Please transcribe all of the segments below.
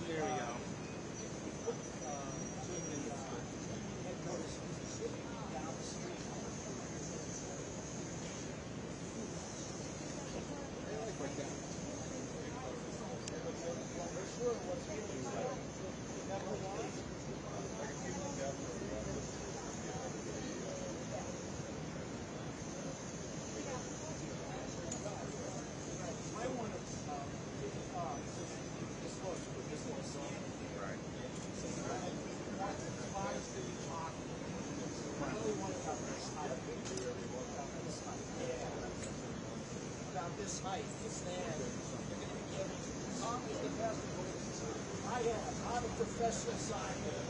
There we go. This height, this land, you're going to be getting the best I'm a professional scientist.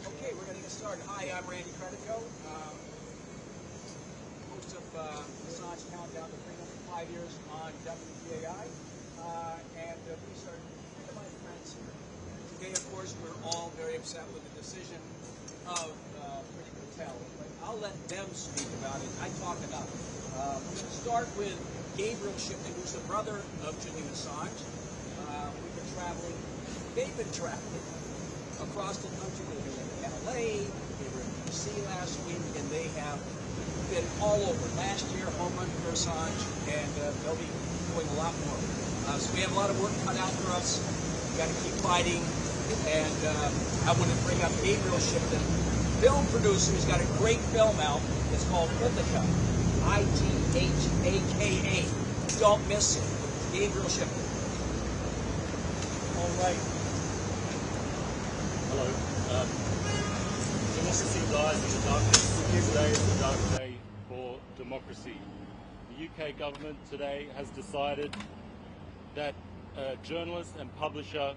Okay, we're going to get started. Hi, I'm Randy Credico, host of Assange Countdown to Freedom, 5 years on WPAI, and these are my friends here. Today, of course, we're all very upset with the decision of Priti Patel, but I'll let them speak about it. I talk enough. We're going to start with Gabriel Shipton, who's the brother of Julian Assange. They've been traveling across the country. They were in LA, they were in DC last week, and they have been all over. Last year, home run for Assange, and they'll be doing a lot more. So we have a lot of work cut out for us. We've got to keep fighting. And I want to bring up Gabriel Shipton, film producer. He's got a great film out. It's called Ithaca, I-T-H-A-K-A. Don't miss it. Gabriel Shipton. All right. Hello. Democracy dies in the darkness. Today is a dark day for democracy. The UK government today has decided that a journalist and publisher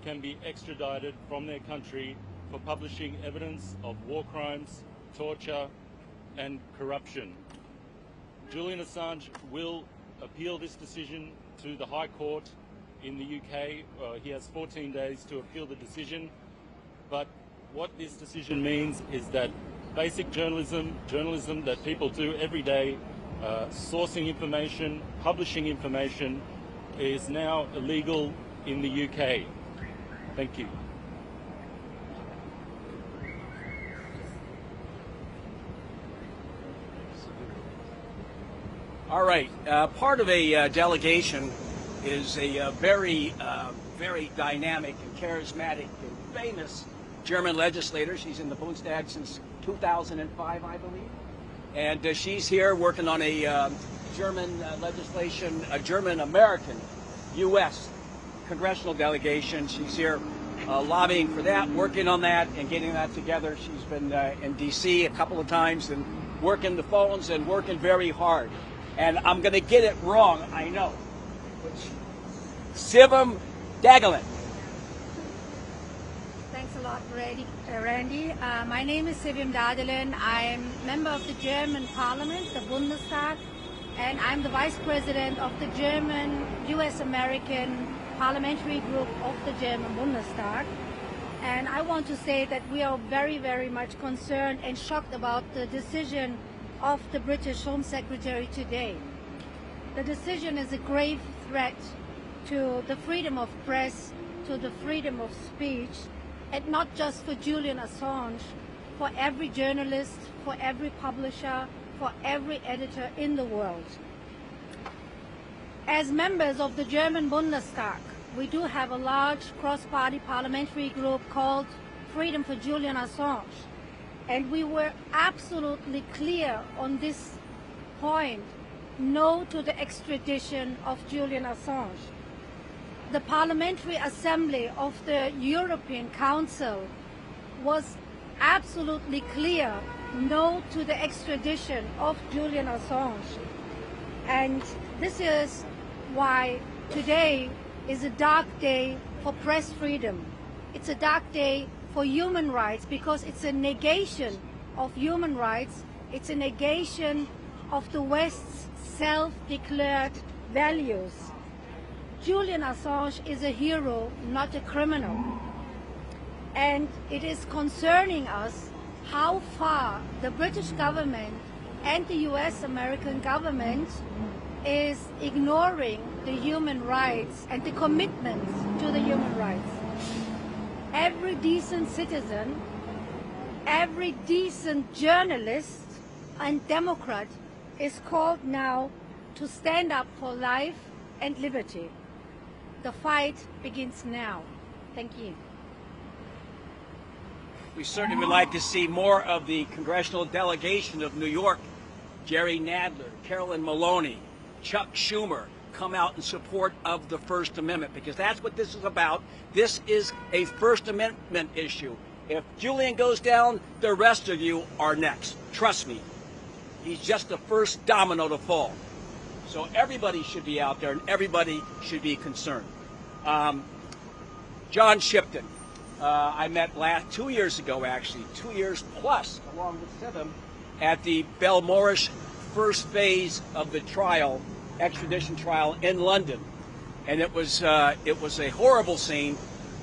can be extradited from their country for publishing evidence of war crimes, torture, and corruption. Julian Assange will appeal this decision to the High Court in the UK. He has 14 days to appeal the decision, but what this decision means is that basic journalism that people do every day, sourcing information, publishing information, is now illegal in the UK. Thank you. All right. Part of a delegation is a very dynamic and charismatic and famous German legislator. She's in the Bundestag since 2005, I believe. And she's here working on a German legislation, a German-American U.S. congressional delegation. She's here lobbying for that, working on that, and getting that together. She's been in D.C. a couple of times and working the phones and working very hard. And I'm going to get it wrong, I know. Sivim Dagelin. Thanks a lot, Randy. My name is Sivim Dagelin. I'm member of the German Parliament, the Bundestag, and I'm the Vice President of the German US-American Parliamentary Group of the German Bundestag. And I want to say that we are very, very much concerned and shocked about the decision of the British Home Secretary today. The decision is a grave threat to the freedom of press, to the freedom of speech, and not just for Julian Assange, for every journalist, for every publisher, for every editor in the world. As members of the German Bundestag, we do have a large cross-party parliamentary group called Freedom for Julian Assange, and we were absolutely clear on this point: no to the extradition of Julian Assange. The Parliamentary Assembly of the European Council was absolutely clear: no to the extradition of Julian Assange. And this is why today is a dark day for press freedom. It's a dark day for human rights, because it's a negation of human rights. It's a negation of the West's self-declared values. Julian Assange is a hero, not a criminal. And it is concerning us how far the British government and the US American government is ignoring the human rights and the commitments to the human rights. Every decent citizen, every decent journalist and Democrat is called now to stand up for life and liberty. The fight begins now. Thank you. We certainly would like to see more of the congressional delegation of New York, Jerry Nadler, Carolyn Maloney, Chuck Schumer, come out in support of the First Amendment, because that's what this is about. This is a First Amendment issue. If Julian goes down, the rest of you are next. Trust me. He's just the first domino to fall. So everybody should be out there, and everybody should be concerned. John Shipton, I met 2 years ago, actually, 2 years plus, along with Sibim, at the Belmorish first phase of the trial, extradition trial in London. And it was a horrible scene.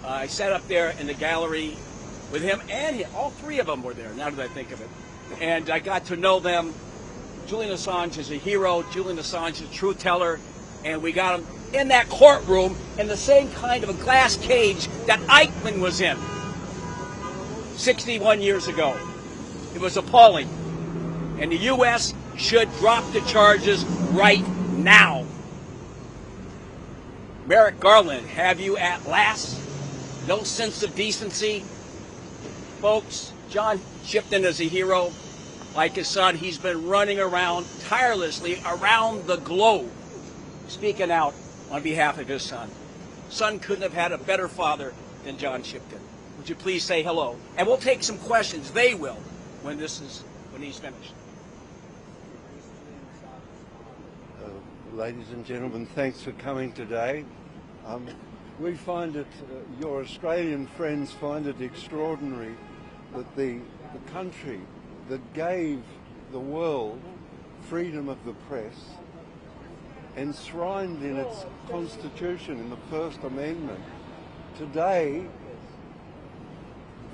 I sat up there in the gallery with him, and all three of them were there, now that I think of it. And I got to know them. Julian Assange is a hero. Julian Assange is a truth teller. And we got him in that courtroom in the same kind of a glass cage that Eichmann was in 61 years ago. It was appalling. And the U.S. should drop the charges right now. Merrick Garland, have you at last? No sense of decency? Folks, John Shipton is a hero. Like his son, he's been running around tirelessly around the globe, speaking out on behalf of his son. Son couldn't have had a better father than John Shipton. Would you please say hello? And we'll take some questions. They will, when he's finished. Ladies and gentlemen, thanks for coming today. We find it, your Australian friends find it extraordinary that the country that gave the world freedom of the press, enshrined in its constitution in the First Amendment, today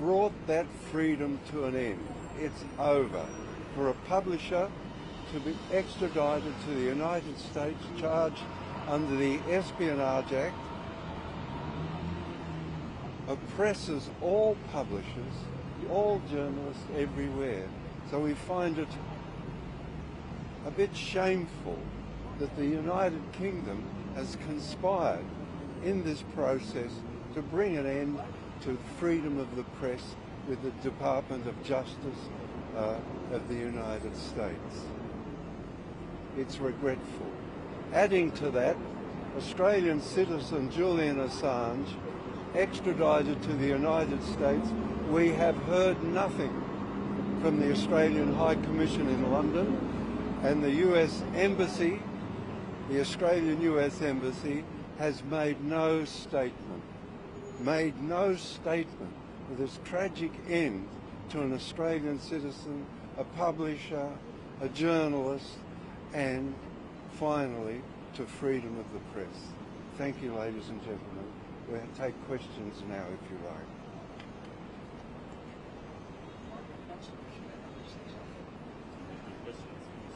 brought that freedom to an end. It's over. For a publisher to be extradited to the United States, charged under the Espionage Act, oppresses all publishers, all journalists everywhere. So we find it a bit shameful that the United Kingdom has conspired in this process to bring an end to freedom of the press with the Department of Justice of the United States. It's regretful. Adding to that, Australian citizen Julian Assange, extradited to the United States, we have heard nothing from the Australian High Commission in London, and the US Embassy, the Australian US Embassy, has made no statement for this tragic end to an Australian citizen, a publisher, a journalist, and finally to freedom of the press. Thank you, ladies and gentlemen. We'll take questions now, if you like.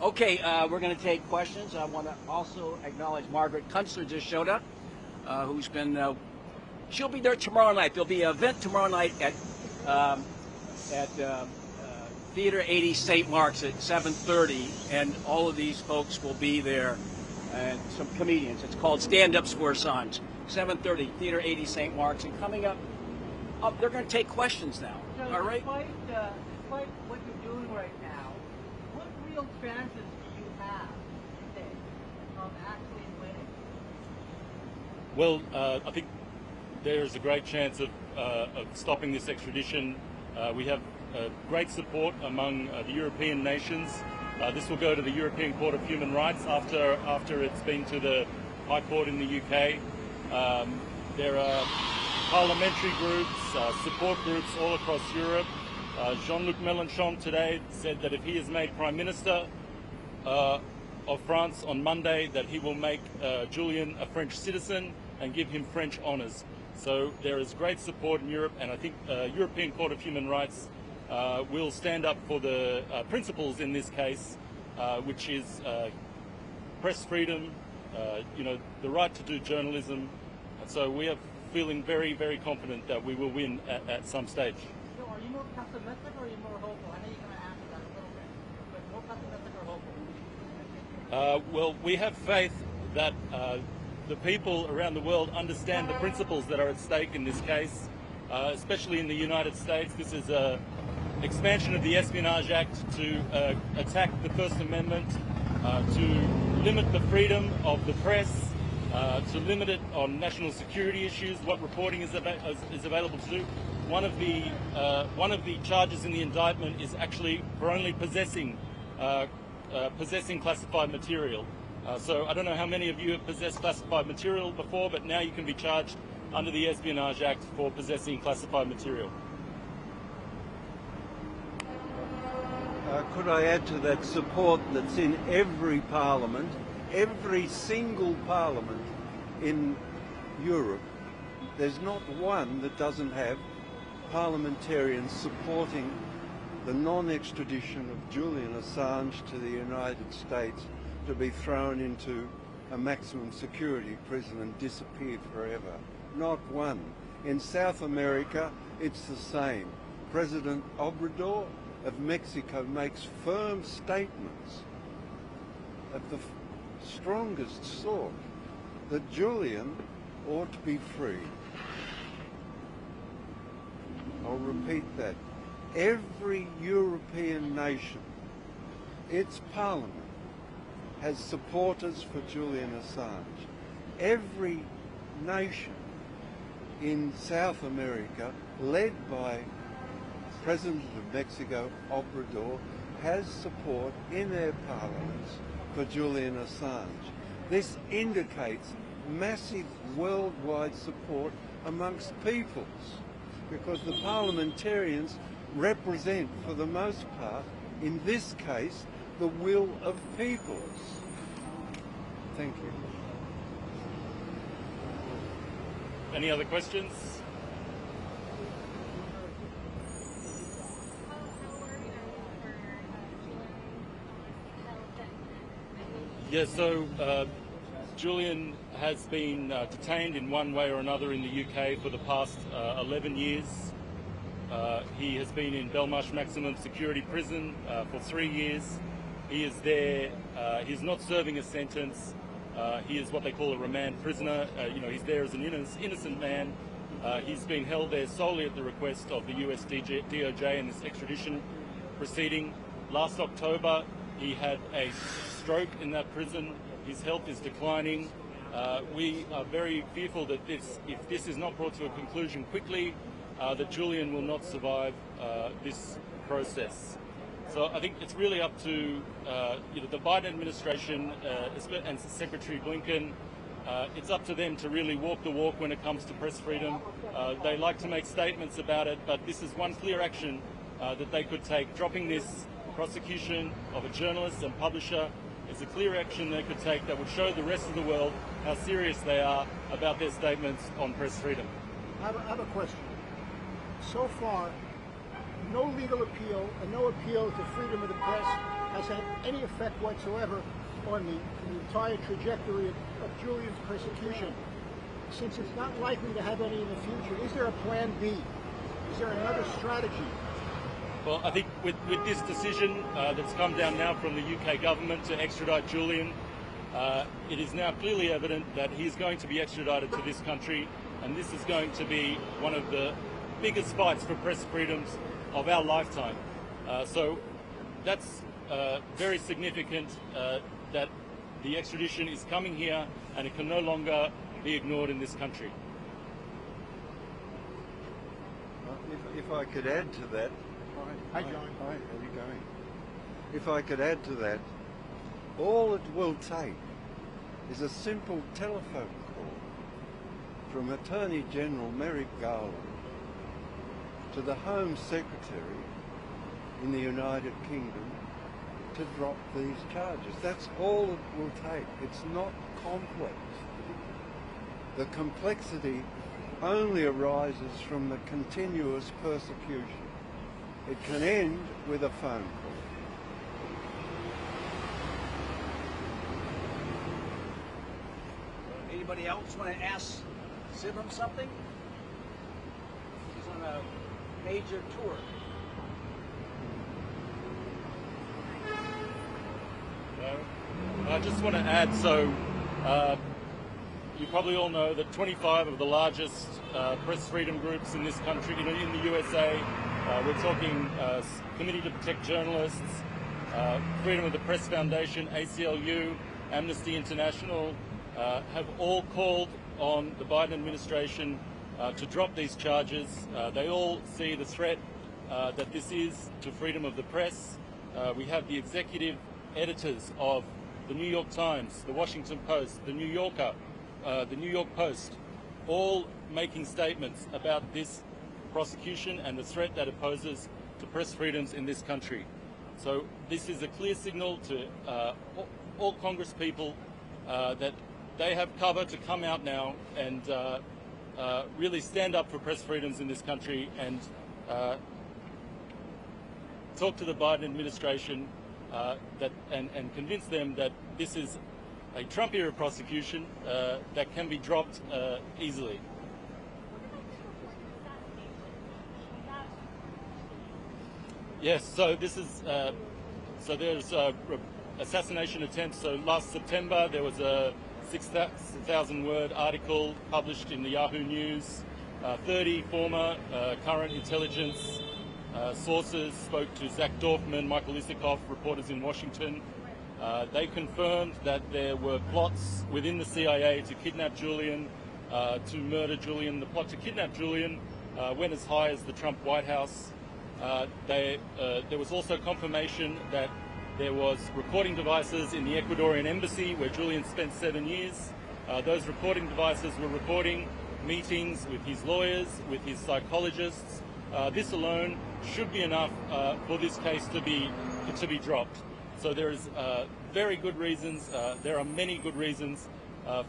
Okay, we're going to take questions. I want to also acknowledge Margaret Kunstler just showed up, who's been She'll be there tomorrow night. There'll be an event tomorrow night at Theater 80 St. Mark's at 7:30, and all of these folks will be there, and some comedians. It's called Stand Ups for Assange. 7:30, Theater 80 St. Mark's, and coming up, they're going to take questions now. So all right. despite what you're doing right now, what real chances do you have today of actually winning? Well, I think there is a great chance of stopping this extradition. We have great support among the European nations. This will go to the European Court of Human Rights after it's been to the High Court in the UK. There are parliamentary groups, support groups all across Europe. Jean-Luc Mélenchon today said that if he is made Prime Minister of France on Monday, that he will make Julian a French citizen and give him French honours. So there is great support in Europe, and I think European Court of Human Rights will stand up for the principles in this case, which is press freedom, the right to do journalism. And so we are feeling very, very confident that we will win at some stage. So are you more pessimistic or are you more hopeful? I know you're going to answer that a little bit, but more pessimistic or hopeful? Well, we have faith that the people around the world understand the principles that are at stake in this case, especially in the United States. This is an expansion of the Espionage Act to attack the First Amendment, to limit the freedom of the press, to limit it on national security issues, what reporting is available to do. One of the charges in the indictment is actually for only possessing classified material. So I don't know how many of you have possessed classified material before, but now you can be charged under the Espionage Act for possessing classified material. Could I add to that support that's in every parliament, every single parliament in Europe? There's not one that doesn't have parliamentarians supporting the non-extradition of Julian Assange to the United States to be thrown into a maximum security prison and disappear forever. Not one. In South America, it's the same. President Obrador of Mexico makes firm statements of the strongest sort that Julian ought to be free. I'll repeat that. Every European nation, its parliament, has supporters for Julian Assange. Every nation in South America, led by President of Mexico, Obrador, has support in their parliaments for Julian Assange. This indicates massive worldwide support amongst peoples, because the parliamentarians represent, for the most part, in this case, the will of peoples. Thank you. Any other questions? Yeah, so Julian has been detained in one way or another in the UK for the past 11 years. He has been in Belmarsh Maximum Security Prison for 3 years. He is there. He's not serving a sentence. He is what they call a remand prisoner. He's there as an innocent man. He's been held there solely at the request of the US DOJ in this extradition proceeding. Last October, he had a stroke in that prison. His health is declining. We are very fearful that if this is not brought to a conclusion quickly, that Julian will not survive this process. So I think it's really up to the Biden administration and Secretary Blinken. It's up to them to really walk the walk when it comes to press freedom. They like to make statements about it, but this is one clear action that they could take. Dropping this prosecution of a journalist and publisher is a clear action they could take that would show the rest of the world how serious they are about their statements on press freedom. I have a question. So far, no legal appeal and no appeal to freedom of the press has had any effect whatsoever on the entire trajectory of Julian's persecution. since it's not likely to have any in the future, is there a plan B? Is there another strategy? Well, I think with this decision that's come down now from the UK government to extradite Julian, it is now clearly evident that he's going to be extradited to this country, and this is going to be one of the biggest fights for press freedoms of our lifetime. So that's very significant that the extradition is coming here and it can no longer be ignored in this country. If I could add to that. Hi, John. Hi, how are you going? If I could add to that, all it will take is a simple telephone call from Attorney General Merrick Garland to the Home Secretary in the United Kingdom to drop these charges. That's all it will take. It's not complex. The complexity only arises from the continuous persecution. It can end with a phone call. Anybody else want to ask Sibram something? He's on a major tour. I just want to add, so you probably all know that 25 of the largest press freedom groups in this country, in the USA, we're talking Committee to Protect Journalists, Freedom of the Press Foundation, ACLU, Amnesty International, have all called on the Biden administration to drop these charges. They all see the threat that this is to freedom of the press. We have the executive editors of the New York Times, the Washington Post, the New Yorker, the New York Post, all making statements about this prosecution and the threat that it poses to press freedoms in this country. So this is a clear signal to all Congress people that they have cover to come out now and really stand up for press freedoms in this country and talk to the Biden administration and convince them that this is a Trump-era prosecution that can be dropped easily. Yes, so this is so there's assassination attempts. So last September there was a 6,000-word article published in the Yahoo News. 30 former current intelligence sources spoke to Zach Dorfman, Michael Isikoff, reporters in Washington. They confirmed that there were plots within the CIA to kidnap Julian, to murder Julian. The plot to kidnap Julian went as high as the Trump White House. There was also confirmation that there was recording devices in the Ecuadorian embassy where Julian spent 7 years. Those recording devices were recording meetings with his lawyers, with his psychologists. This alone should be enough for this case to be dropped. So there is very good reasons. There are many good reasons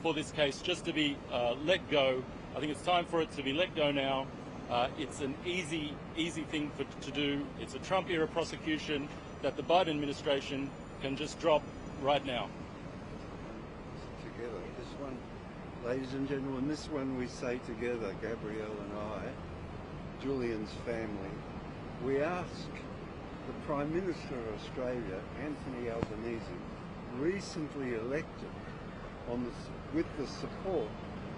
for this case just to be let go. I think it's time for it to be let go now. It's an easy thing to do. It's a Trump-era prosecution that the Biden administration can just drop right now. Together, this one, ladies and gentlemen, this one we say together, Gabrielle and I, Julian's family, we ask the Prime Minister of Australia, Anthony Albanese, recently elected with the support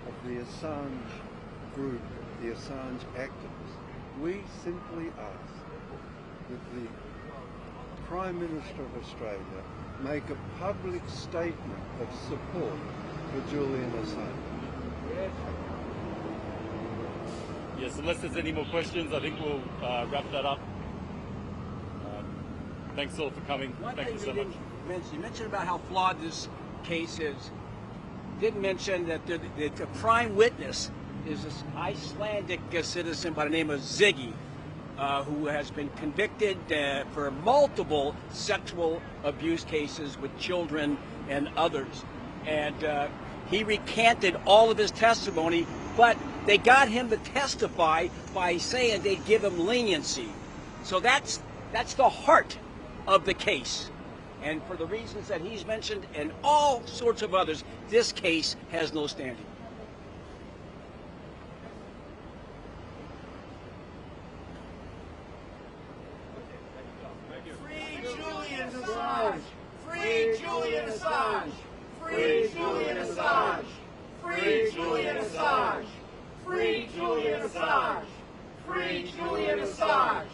of the Assange group, the Assange activists, we simply ask that the Prime Minister of Australia make a public statement of support for Julian Assange. Yes, unless there's any more questions, I think we'll wrap that up. Thanks all for coming. Thank you so much. You mentioned about how flawed this case is. Didn't mention that the prime witness is this Icelandic citizen by the name of Ziggy, who has been convicted for multiple sexual abuse cases with children and others. And he recanted all of his testimony, but they got him to testify by saying they'd give him leniency. So that's the heart of the case. And for the reasons that he's mentioned and all sorts of others, this case has no standing. Julian Assange! Free Julian Assange! Free Julian Assange! Free Julian Assange! Free Julian Assange! Free Julian Assange!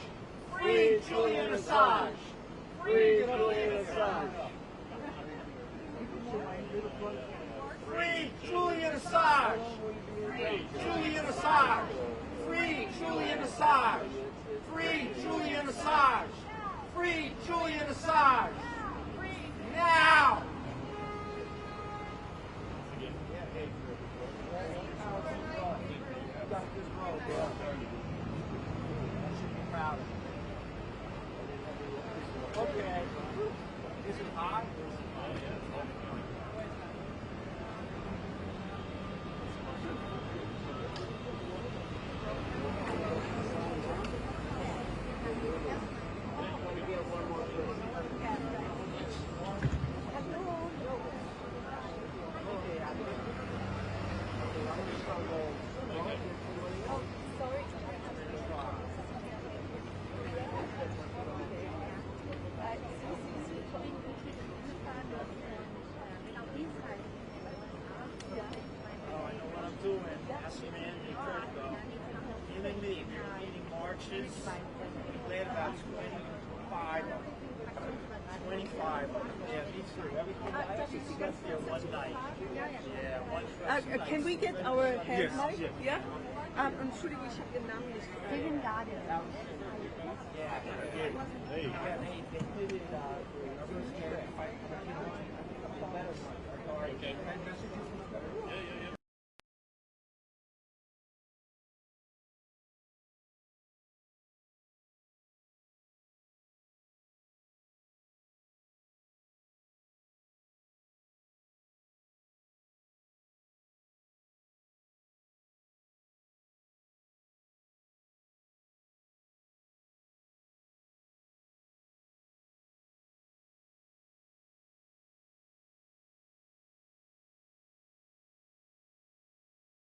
Free Julian Assange! Free Julian Assange! Free Julian Assange! Free Julian Assange! Free Julian Assange! Free Julian Assange! Free Julian Assange! Now! Okay. Is it hot? Marches, we had about 25. Yeah, me too. Everything I actually slept there one night. Yeah, one Can we get our head mic? yes. Yeah? Entschuldigung, ich habe Ihren Namen nicht Steven Darden. Yeah, they did first trip. Okay.